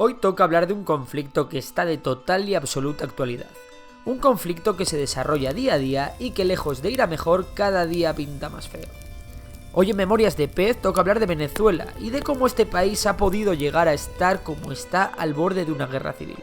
Hoy toca hablar de un conflicto que está de total y absoluta actualidad. Un conflicto que se desarrolla día a día y que lejos de ir a mejor, cada día pinta más feo. Hoy en Memorias de Pez toca hablar de Venezuela y de cómo este país ha podido llegar a estar como está al borde de una guerra civil.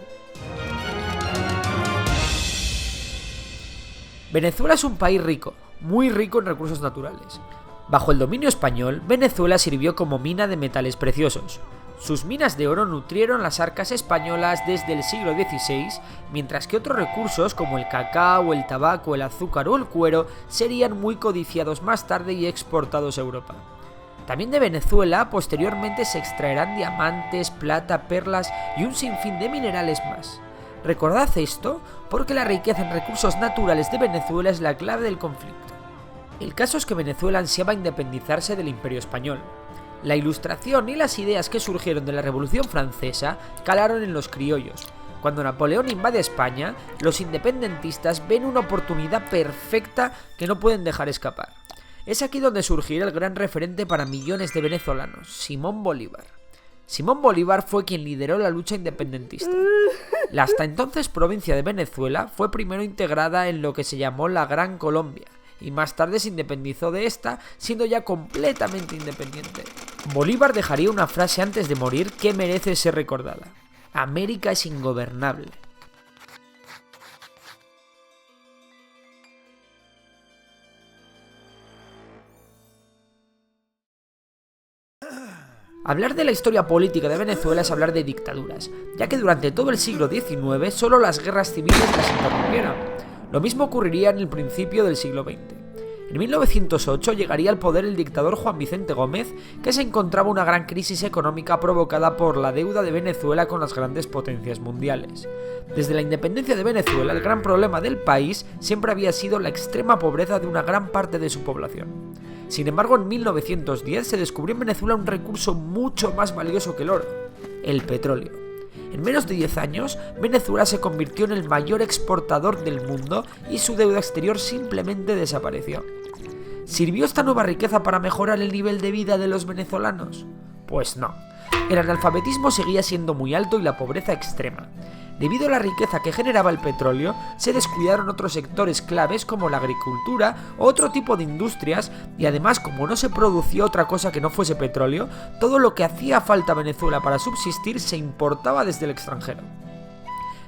Venezuela es un país rico, muy rico en recursos naturales. Bajo el dominio español, Venezuela sirvió como mina de metales preciosos. Sus minas de oro nutrieron las arcas españolas desde el siglo XVI, mientras que otros recursos como el cacao, el tabaco, el azúcar o el cuero serían muy codiciados más tarde y exportados a Europa. También de Venezuela posteriormente se extraerán diamantes, plata, perlas y un sinfín de minerales más. Recordad esto porque la riqueza en recursos naturales de Venezuela es la clave del conflicto. El caso es que Venezuela ansiaba independizarse del Imperio Español. La Ilustración y las ideas que surgieron de la Revolución Francesa calaron en los criollos. Cuando Napoleón invade España, los independentistas ven una oportunidad perfecta que no pueden dejar escapar. Es aquí donde surgirá el gran referente para millones de venezolanos, Simón Bolívar. Simón Bolívar fue quien lideró la lucha independentista. La hasta entonces provincia de Venezuela fue primero integrada en lo que se llamó la Gran Colombia, y más tarde se independizó de esta, siendo ya completamente independiente. Bolívar dejaría una frase antes de morir que merece ser recordada: América es ingobernable. Hablar de la historia política de Venezuela es hablar de dictaduras, ya que durante todo el siglo XIX solo las guerras civiles las interrumpieron. Lo mismo ocurriría en el principio del siglo XX. En 1908 llegaría al poder el dictador Juan Vicente Gómez, que se encontraba una gran crisis económica provocada por la deuda de Venezuela con las grandes potencias mundiales. Desde la independencia de Venezuela, el gran problema del país siempre había sido la extrema pobreza de una gran parte de su población. Sin embargo, en 1910 se descubrió en Venezuela un recurso mucho más valioso que el oro: el petróleo. En menos de 10 años, Venezuela se convirtió en el mayor exportador del mundo y su deuda exterior simplemente desapareció. ¿Sirvió esta nueva riqueza para mejorar el nivel de vida de los venezolanos? Pues no. El analfabetismo seguía siendo muy alto y la pobreza extrema. Debido a la riqueza que generaba el petróleo, se descuidaron otros sectores claves como la agricultura o otro tipo de industrias, y además, como no se producía otra cosa que no fuese petróleo, todo lo que hacía falta a Venezuela para subsistir se importaba desde el extranjero.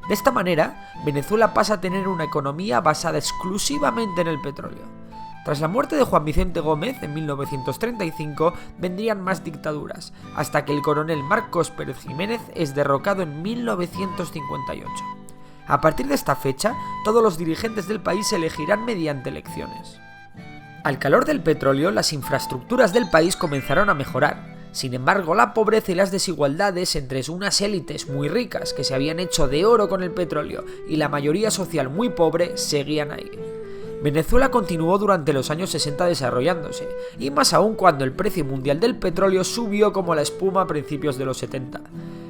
De esta manera, Venezuela pasa a tener una economía basada exclusivamente en el petróleo. Tras la muerte de Juan Vicente Gómez en 1935 vendrían más dictaduras, hasta que el coronel Marcos Pérez Jiménez es derrocado en 1958. A partir de esta fecha, todos los dirigentes del país se elegirán mediante elecciones. Al calor del petróleo, las infraestructuras del país comenzaron a mejorar. Sin embargo, la pobreza y las desigualdades entre unas élites muy ricas que se habían hecho de oro con el petróleo y la mayoría social muy pobre seguían ahí. Venezuela continuó durante los años 60 desarrollándose, y más aún cuando el precio mundial del petróleo subió como la espuma a principios de los 70.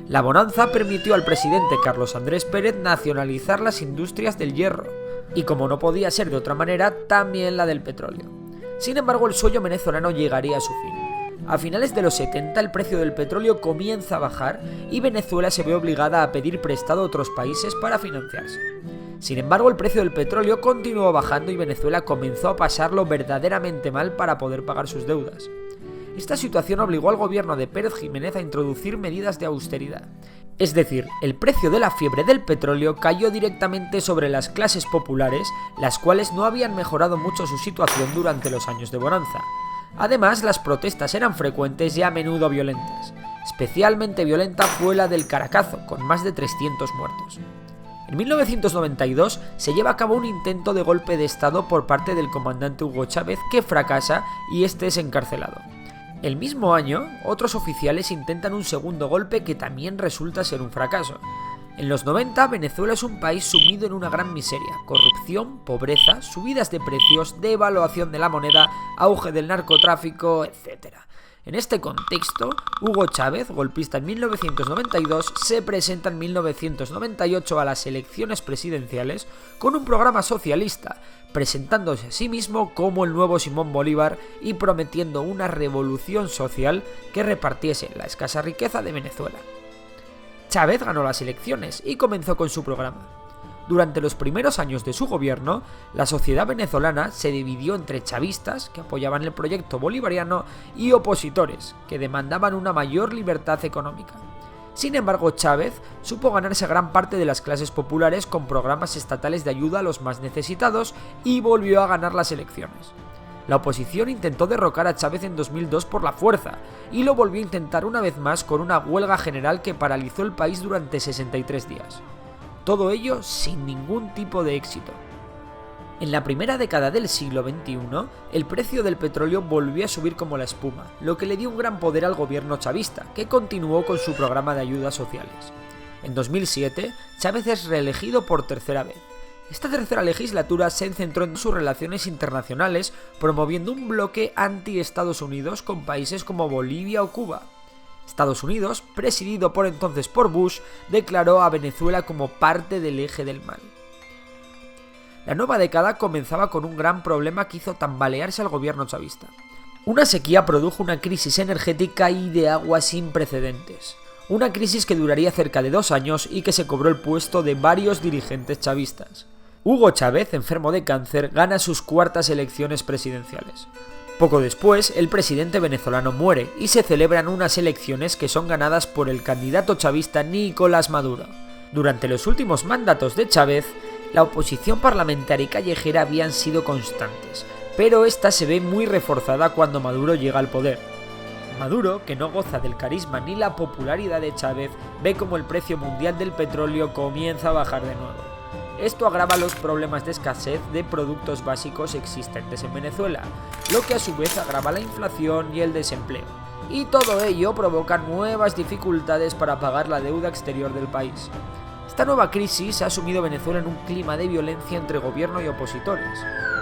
La bonanza permitió al presidente Carlos Andrés Pérez nacionalizar las industrias del hierro, y como no podía ser de otra manera, también la del petróleo. Sin embargo, el sueño venezolano llegaría a su fin. A finales de los 70 el precio del petróleo comienza a bajar y Venezuela se ve obligada a pedir prestado a otros países para financiarse. Sin embargo, el precio del petróleo continuó bajando y Venezuela comenzó a pasarlo verdaderamente mal para poder pagar sus deudas. Esta situación obligó al gobierno de Pérez Jiménez a introducir medidas de austeridad. Es decir, el precio de la fiebre del petróleo cayó directamente sobre las clases populares, las cuales no habían mejorado mucho su situación durante los años de bonanza. Además, las protestas eran frecuentes y a menudo violentas. Especialmente violenta fue la del Caracazo, con más de 300 muertos. En 1992 se lleva a cabo un intento de golpe de estado por parte del comandante Hugo Chávez que fracasa y este es encarcelado. El mismo año, otros oficiales intentan un segundo golpe que también resulta ser un fracaso. En los 90, Venezuela es un país sumido en una gran miseria: corrupción, pobreza, subidas de precios, devaluación de la moneda, auge del narcotráfico, etc. En este contexto, Hugo Chávez, golpista en 1992, se presenta en 1998 a las elecciones presidenciales con un programa socialista, presentándose a sí mismo como el nuevo Simón Bolívar y prometiendo una revolución social que repartiese la escasa riqueza de Venezuela. Chávez ganó las elecciones y comenzó con su programa. Durante los primeros años de su gobierno, la sociedad venezolana se dividió entre chavistas, que apoyaban el proyecto bolivariano, y opositores, que demandaban una mayor libertad económica. Sin embargo, Chávez supo ganarse a gran parte de las clases populares con programas estatales de ayuda a los más necesitados y volvió a ganar las elecciones. La oposición intentó derrocar a Chávez en 2002 por la fuerza, y lo volvió a intentar una vez más con una huelga general que paralizó el país durante 63 días. Todo ello sin ningún tipo de éxito. En la primera década del siglo XXI, el precio del petróleo volvió a subir como la espuma, lo que le dio un gran poder al gobierno chavista, que continuó con su programa de ayudas sociales. En 2007, Chávez es reelegido por tercera vez. Esta tercera legislatura se centró en sus relaciones internacionales, promoviendo un bloque anti-Estados Unidos con países como Bolivia o Cuba. Estados Unidos, presidido por entonces por Bush, declaró a Venezuela como parte del eje del mal. La nueva década comenzaba con un gran problema que hizo tambalearse al gobierno chavista. Una sequía produjo una crisis energética y de agua sin precedentes. Una crisis que duraría cerca de 2 años y que se cobró el puesto de varios dirigentes chavistas. Hugo Chávez, enfermo de cáncer, gana sus cuartas elecciones presidenciales. Poco después, el presidente venezolano muere y se celebran unas elecciones que son ganadas por el candidato chavista Nicolás Maduro. Durante los últimos mandatos de Chávez, la oposición parlamentaria y callejera habían sido constantes, pero esta se ve muy reforzada cuando Maduro llega al poder. Maduro, que no goza del carisma ni la popularidad de Chávez, ve como el precio mundial del petróleo comienza a bajar de nuevo. Esto agrava los problemas de escasez de productos básicos existentes en Venezuela, lo que a su vez agrava la inflación y el desempleo. Y todo ello provoca nuevas dificultades para pagar la deuda exterior del país. Esta nueva crisis ha sumido a Venezuela en un clima de violencia entre gobierno y opositores.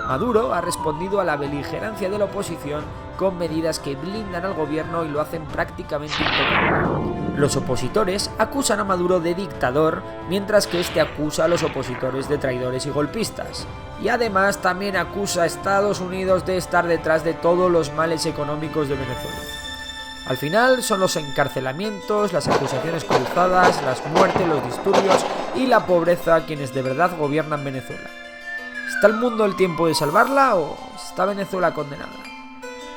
Maduro ha respondido a la beligerancia de la oposición con medidas que blindan al gobierno y lo hacen prácticamente intocable. Los opositores acusan a Maduro de dictador, mientras que este acusa a los opositores de traidores y golpistas. Y además también acusa a Estados Unidos de estar detrás de todos los males económicos de Venezuela. Al final son los encarcelamientos, las acusaciones cruzadas, las muertes, los disturbios y la pobreza quienes de verdad gobiernan Venezuela. ¿Está el mundo el tiempo de salvarla o está Venezuela condenada?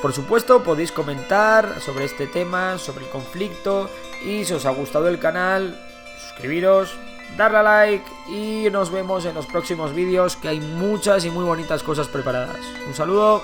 Por supuesto, podéis comentar sobre este tema, sobre el conflicto, y si os ha gustado el canal, suscribiros, darle a like y nos vemos en los próximos vídeos, que hay muchas y muy bonitas cosas preparadas. Un saludo.